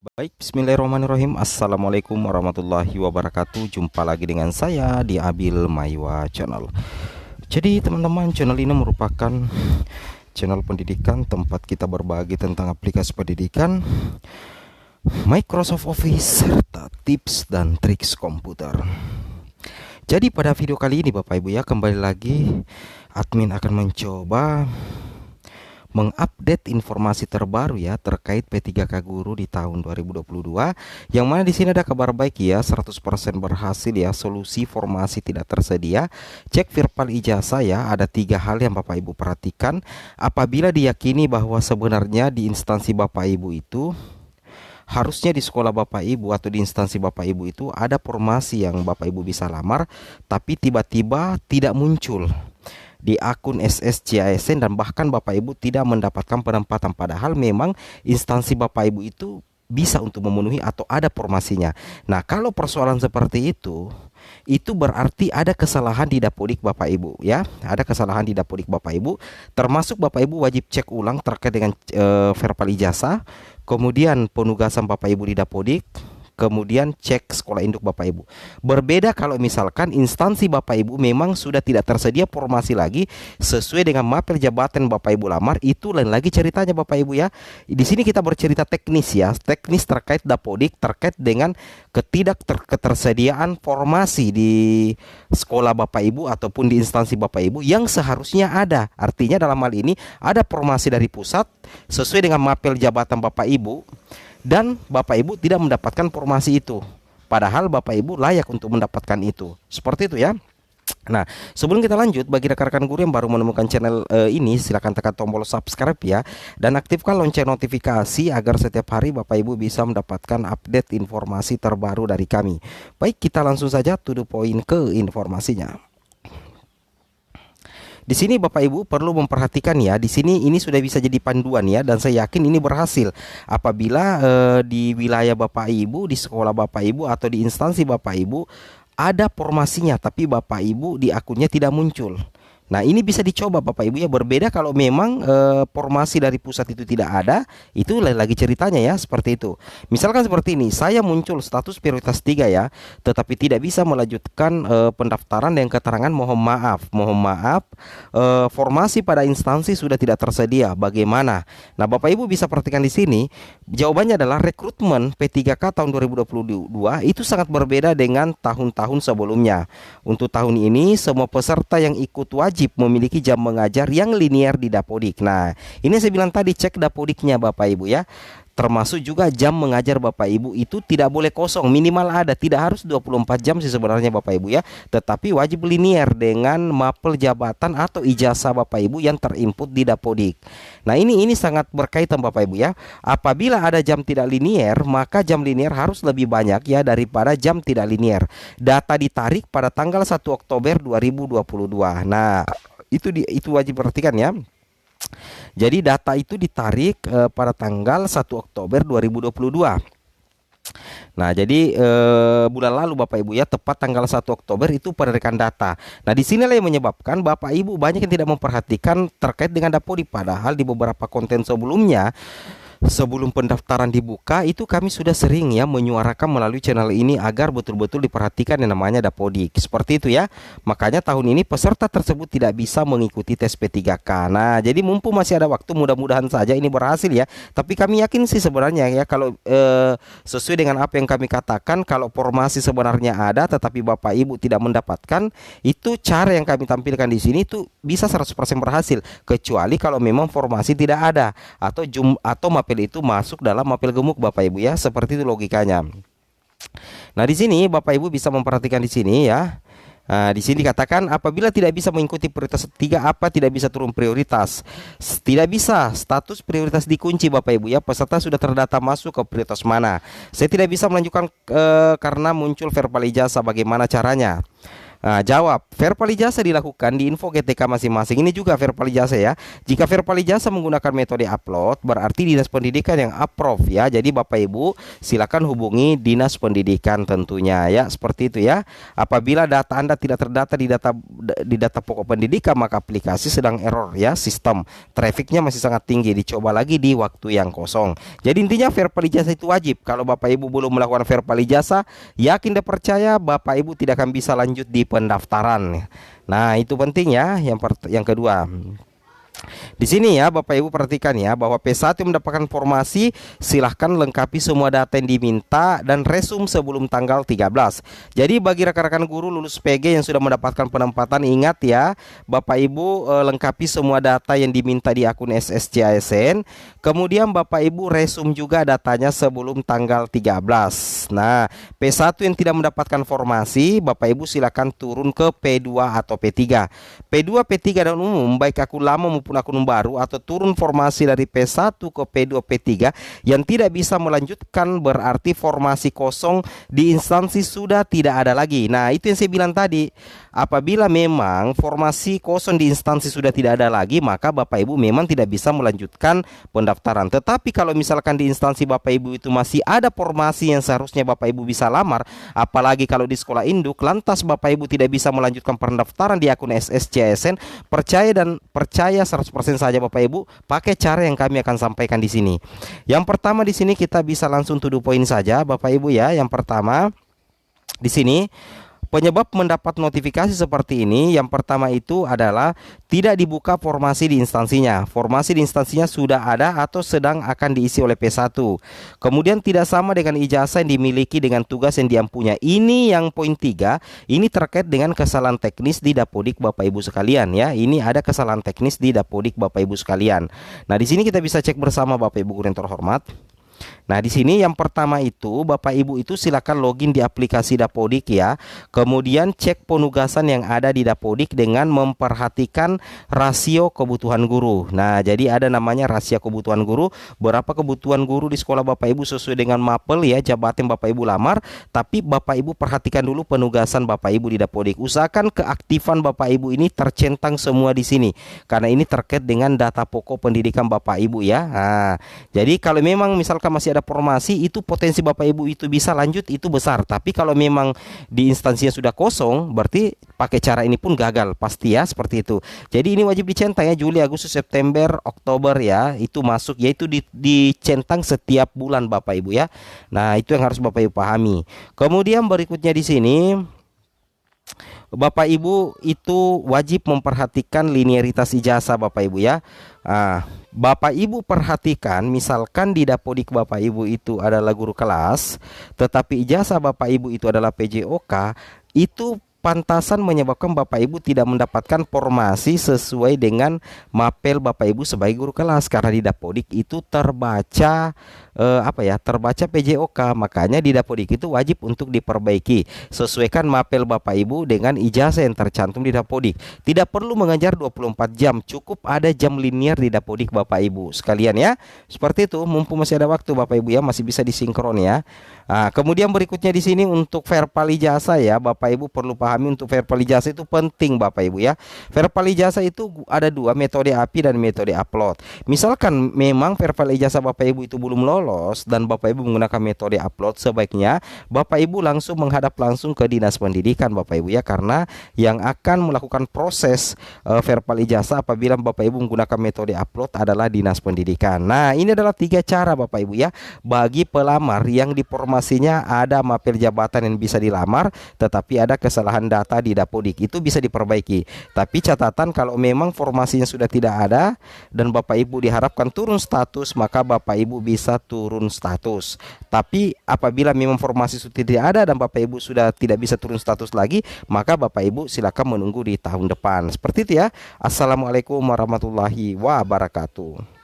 Baik, bismillahirrahmanirrahim. Assalamualaikum warahmatullahi wabarakatuh. Jumpa lagi dengan saya di Abil Maiwa Channel. Jadi teman-teman, channel ini merupakan channel pendidikan tempat kita berbagi tentang aplikasi pendidikan, Microsoft Office, serta tips dan triks komputer. Jadi pada video kali ini Bapak Ibu ya, kembali lagi admin akan mencoba mengupdate informasi terbaru ya terkait P3K Guru di tahun 2022, yang mana di sini ada kabar baik ya, 100% berhasil ya, solusi formasi tidak tersedia. Cek virtual ijazah ya, ada 3 hal yang Bapak Ibu perhatikan apabila diyakini bahwa sebenarnya di instansi Bapak Ibu itu, harusnya di sekolah Bapak Ibu atau di instansi Bapak Ibu itu ada formasi yang Bapak Ibu bisa lamar, tapi tiba-tiba tidak muncul di akun SSCISN, dan bahkan Bapak Ibu tidak mendapatkan penempatan, padahal memang instansi Bapak Ibu itu bisa untuk memenuhi atau ada formasinya. Nah, kalau persoalan seperti itu berarti ada kesalahan di Dapodik Bapak Ibu ya. Ada kesalahan di Dapodik Bapak Ibu, termasuk Bapak Ibu wajib cek ulang terkait dengan verbal ijazah, kemudian penugasan Bapak Ibu di Dapodik, kemudian cek sekolah induk Bapak Ibu. Berbeda kalau misalkan instansi Bapak Ibu memang sudah tidak tersedia formasi lagi sesuai dengan mapel jabatan Bapak Ibu lamar, itu lain lagi ceritanya Bapak Ibu ya. Di sini kita bercerita teknis ya, teknis terkait Dapodik, terkait dengan ketersediaan formasi di sekolah Bapak Ibu ataupun di instansi Bapak Ibu yang seharusnya ada. Artinya dalam hal ini ada formasi dari pusat sesuai dengan mapel jabatan Bapak Ibu, dan Bapak Ibu tidak mendapatkan formasi itu, padahal Bapak Ibu layak untuk mendapatkan itu. Seperti itu ya. Nah, sebelum kita lanjut, bagi rekan-rekan guru yang baru menemukan channel ini, silahkan tekan tombol subscribe ya, dan aktifkan lonceng notifikasi agar setiap hari Bapak Ibu bisa mendapatkan update informasi terbaru dari kami. Baik, kita langsung saja to the point ke informasinya. Di sini Bapak Ibu perlu memperhatikan ya, di sini ini sudah bisa jadi panduan ya, dan saya yakin ini berhasil apabila di wilayah Bapak Ibu, di sekolah Bapak Ibu atau di instansi Bapak Ibu ada formasinya tapi Bapak Ibu di akunnya tidak muncul. Nah, ini bisa dicoba Bapak Ibu ya. Berbeda kalau memang formasi dari pusat itu tidak ada, itu lagi ceritanya ya, seperti itu. Misalkan seperti ini, saya muncul status prioritas 3 ya, tetapi tidak bisa melanjutkan pendaftaran dengan keterangan mohon maaf, formasi pada instansi sudah tidak tersedia. Bagaimana? Nah, Bapak Ibu bisa perhatikan di sini, jawabannya adalah rekrutmen P3K tahun 2022 itu sangat berbeda dengan tahun-tahun sebelumnya. Untuk tahun ini semua peserta yang ikut wajib memiliki jam mengajar yang linear di Dapodik. Nah, ini saya bilang tadi, cek Dapodiknya Bapak Ibu ya. Termasuk juga jam mengajar Bapak Ibu itu tidak boleh kosong, minimal ada, tidak harus 24 jam sih sebenarnya Bapak Ibu ya, tetapi wajib linear dengan mapel jabatan atau ijazah Bapak Ibu yang terinput di Dapodik. Nah, ini sangat berkaitan Bapak Ibu ya. Apabila ada jam tidak linear, maka jam linear harus lebih banyak ya daripada jam tidak linear. Data ditarik pada tanggal 1 Oktober 2022. Nah, itu wajib perhatikan ya. Jadi data itu ditarik pada tanggal 1 Oktober 2022. Nah, jadi bulan lalu Bapak Ibu ya, tepat tanggal 1 Oktober itu penarikan data. Nah, disinilah yang menyebabkan Bapak Ibu banyak yang tidak memperhatikan terkait dengan Dapodik, padahal di beberapa konten sebelumnya, sebelum pendaftaran dibuka itu kami sudah sering ya menyuarakan melalui channel ini agar betul-betul diperhatikan yang namanya Dapodik. Seperti itu ya. Makanya tahun ini peserta tersebut tidak bisa mengikuti tes P3K. Nah, jadi mumpung masih ada waktu, mudah-mudahan saja ini berhasil ya. Tapi kami yakin sih sebenarnya ya, kalau sesuai dengan apa yang kami katakan, kalau formasi sebenarnya ada tetapi Bapak Ibu tidak mendapatkan, itu cara yang kami tampilkan di sini itu bisa 100% berhasil, kecuali kalau memang formasi tidak ada atau mapel itu masuk dalam mapel gemuk Bapak Ibu ya, seperti itu logikanya. Nah, di sini Bapak Ibu bisa memperhatikan di sini ya. Nah, di sini dikatakan apabila tidak bisa mengikuti prioritas 3, apa tidak bisa turun prioritas? Tidak bisa, status prioritas dikunci Bapak Ibu ya. Peserta sudah terdata masuk ke prioritas mana? Saya tidak bisa melanjutkan karena muncul verbal ijazah. Bagaimana caranya? Nah, jawab. Verbal ijazah dilakukan di info GTK masing-masing. Ini juga verbal ijazah ya. Jika verbal ijazah menggunakan metode upload, berarti Dinas Pendidikan yang approve ya. Jadi Bapak Ibu silakan hubungi Dinas Pendidikan tentunya ya. Seperti itu ya. Apabila data Anda tidak terdata di data pokok pendidikan, maka aplikasi sedang error ya. Sistem trafficnya masih sangat tinggi. Dicoba lagi di waktu yang kosong. Jadi intinya verbal ijazah itu wajib. Kalau Bapak Ibu belum melakukan verbal ijazah, yakin dan percaya Bapak Ibu tidak akan bisa lanjut di pendaftaran. Nah, itu penting ya. Yang kedua, di sini ya Bapak Ibu perhatikan ya, bahwa P1 yang mendapatkan formasi silahkan lengkapi semua data yang diminta dan resum sebelum tanggal 13. Jadi bagi rekan-rekan guru lulus PG yang sudah mendapatkan penempatan, ingat ya Bapak Ibu lengkapi semua data yang diminta di akun SSC ASN. Kemudian Bapak Ibu resum juga datanya sebelum tanggal 13. Nah, P1 yang tidak mendapatkan formasi, Bapak Ibu silakan turun ke P2 atau P3. P2, P3 dan umum baik akun lama maupun akun baru, atau turun formasi dari P1 ke P2, P3 yang tidak bisa melanjutkan, berarti formasi kosong di instansi sudah tidak ada lagi. Nah, itu yang saya bilang tadi. Apabila memang formasi kosong di instansi sudah tidak ada lagi, maka Bapak Ibu memang tidak bisa melanjutkan pendaftaran. Tetapi kalau misalkan di instansi Bapak Ibu itu masih ada formasi yang seharusnya Bapak Ibu bisa lamar, apalagi kalau di sekolah induk, lantas Bapak Ibu tidak bisa melanjutkan pendaftaran di akun SSCSN, percaya 100% saja Bapak Ibu pakai cara yang kami akan sampaikan di sini. Yang pertama di sini kita bisa langsung to the point saja Bapak Ibu ya. Yang pertama di sini penyebab mendapat notifikasi seperti ini, yang pertama itu adalah tidak dibuka formasi di instansinya. Formasi di instansinya sudah ada atau sedang akan diisi oleh P1. Kemudian tidak sama dengan ijazah yang dimiliki dengan tugas yang diampunya. Ini yang poin 3, ini terkait dengan kesalahan teknis di Dapodik Bapak Ibu sekalian ya. Ini ada kesalahan teknis di Dapodik Bapak Ibu sekalian. Nah, di sini kita bisa cek bersama Bapak Ibu guru yang terhormat. Nah, di sini yang pertama itu Bapak Ibu itu silakan login di aplikasi Dapodik ya. Kemudian cek penugasan yang ada di Dapodik dengan memperhatikan rasio kebutuhan guru. Nah, jadi ada namanya rasio kebutuhan guru. Berapa kebutuhan guru di sekolah Bapak Ibu sesuai dengan mapel ya, jabatan Bapak Ibu lamar. Tapi Bapak Ibu perhatikan dulu penugasan Bapak Ibu di Dapodik. Usahakan keaktifan Bapak Ibu ini tercentang semua di sini, karena ini terkait dengan data pokok pendidikan Bapak Ibu ya. Nah, jadi kalau memang misalkan masih ada formasi, itu potensi Bapak Ibu itu bisa lanjut itu besar. Tapi kalau memang di instansinya sudah kosong, berarti pakai cara ini pun gagal pasti ya, seperti itu. Jadi ini wajib dicentang ya, Juli, Agustus, September, Oktober ya, itu masuk yaitu dicentang setiap bulan Bapak Ibu ya. Nah, itu yang harus Bapak Ibu pahami. Kemudian berikutnya di sini Bapak Ibu itu wajib memperhatikan linearitas ijazah Bapak Ibu ya. Bapak Ibu perhatikan, misalkan di Dapodik Bapak Ibu itu adalah guru kelas, tetapi ijazah Bapak Ibu itu adalah PJOK, itu pantasan menyebabkan Bapak Ibu tidak mendapatkan formasi sesuai dengan mapel Bapak Ibu sebagai guru kelas, karena di Dapodik itu terbaca terbaca PJOK. Makanya di Dapodik itu wajib untuk diperbaiki. Sesuaikan mapel Bapak Ibu dengan ijazah yang tercantum di Dapodik. Tidak perlu mengajar 24 jam, cukup ada jam linier di Dapodik Bapak Ibu sekalian ya. Seperti itu, mumpung masih ada waktu Bapak Ibu ya, masih bisa disinkron ya. Kemudian berikutnya di sini untuk verbal ijazah ya, Bapak Ibu perlu pahami untuk verbal ijazah itu penting Bapak Ibu ya. Verbal ijazah itu ada dua, metode API dan metode upload. Misalkan memang verbal ijazah Bapak Ibu itu belum lolos dan Bapak Ibu menggunakan metode upload, sebaiknya Bapak Ibu langsung menghadap langsung ke Dinas Pendidikan Bapak Ibu ya, karena yang akan melakukan proses verbal ijazah apabila Bapak Ibu menggunakan metode upload adalah Dinas Pendidikan. Nah, ini adalah 3 cara Bapak Ibu ya, bagi pelamar yang informasinya ada mapel jabatan yang bisa dilamar, tetapi ada kesalahan data di Dapodik, itu bisa diperbaiki. Tapi catatan, kalau memang formasinya sudah tidak ada dan Bapak Ibu diharapkan turun status, maka Bapak Ibu bisa turun status. Tapi apabila memang formasi sudah tidak ada dan Bapak Ibu sudah tidak bisa turun status lagi, maka Bapak Ibu silakan menunggu di tahun depan. Seperti itu ya. Assalamualaikum warahmatullahi wabarakatuh.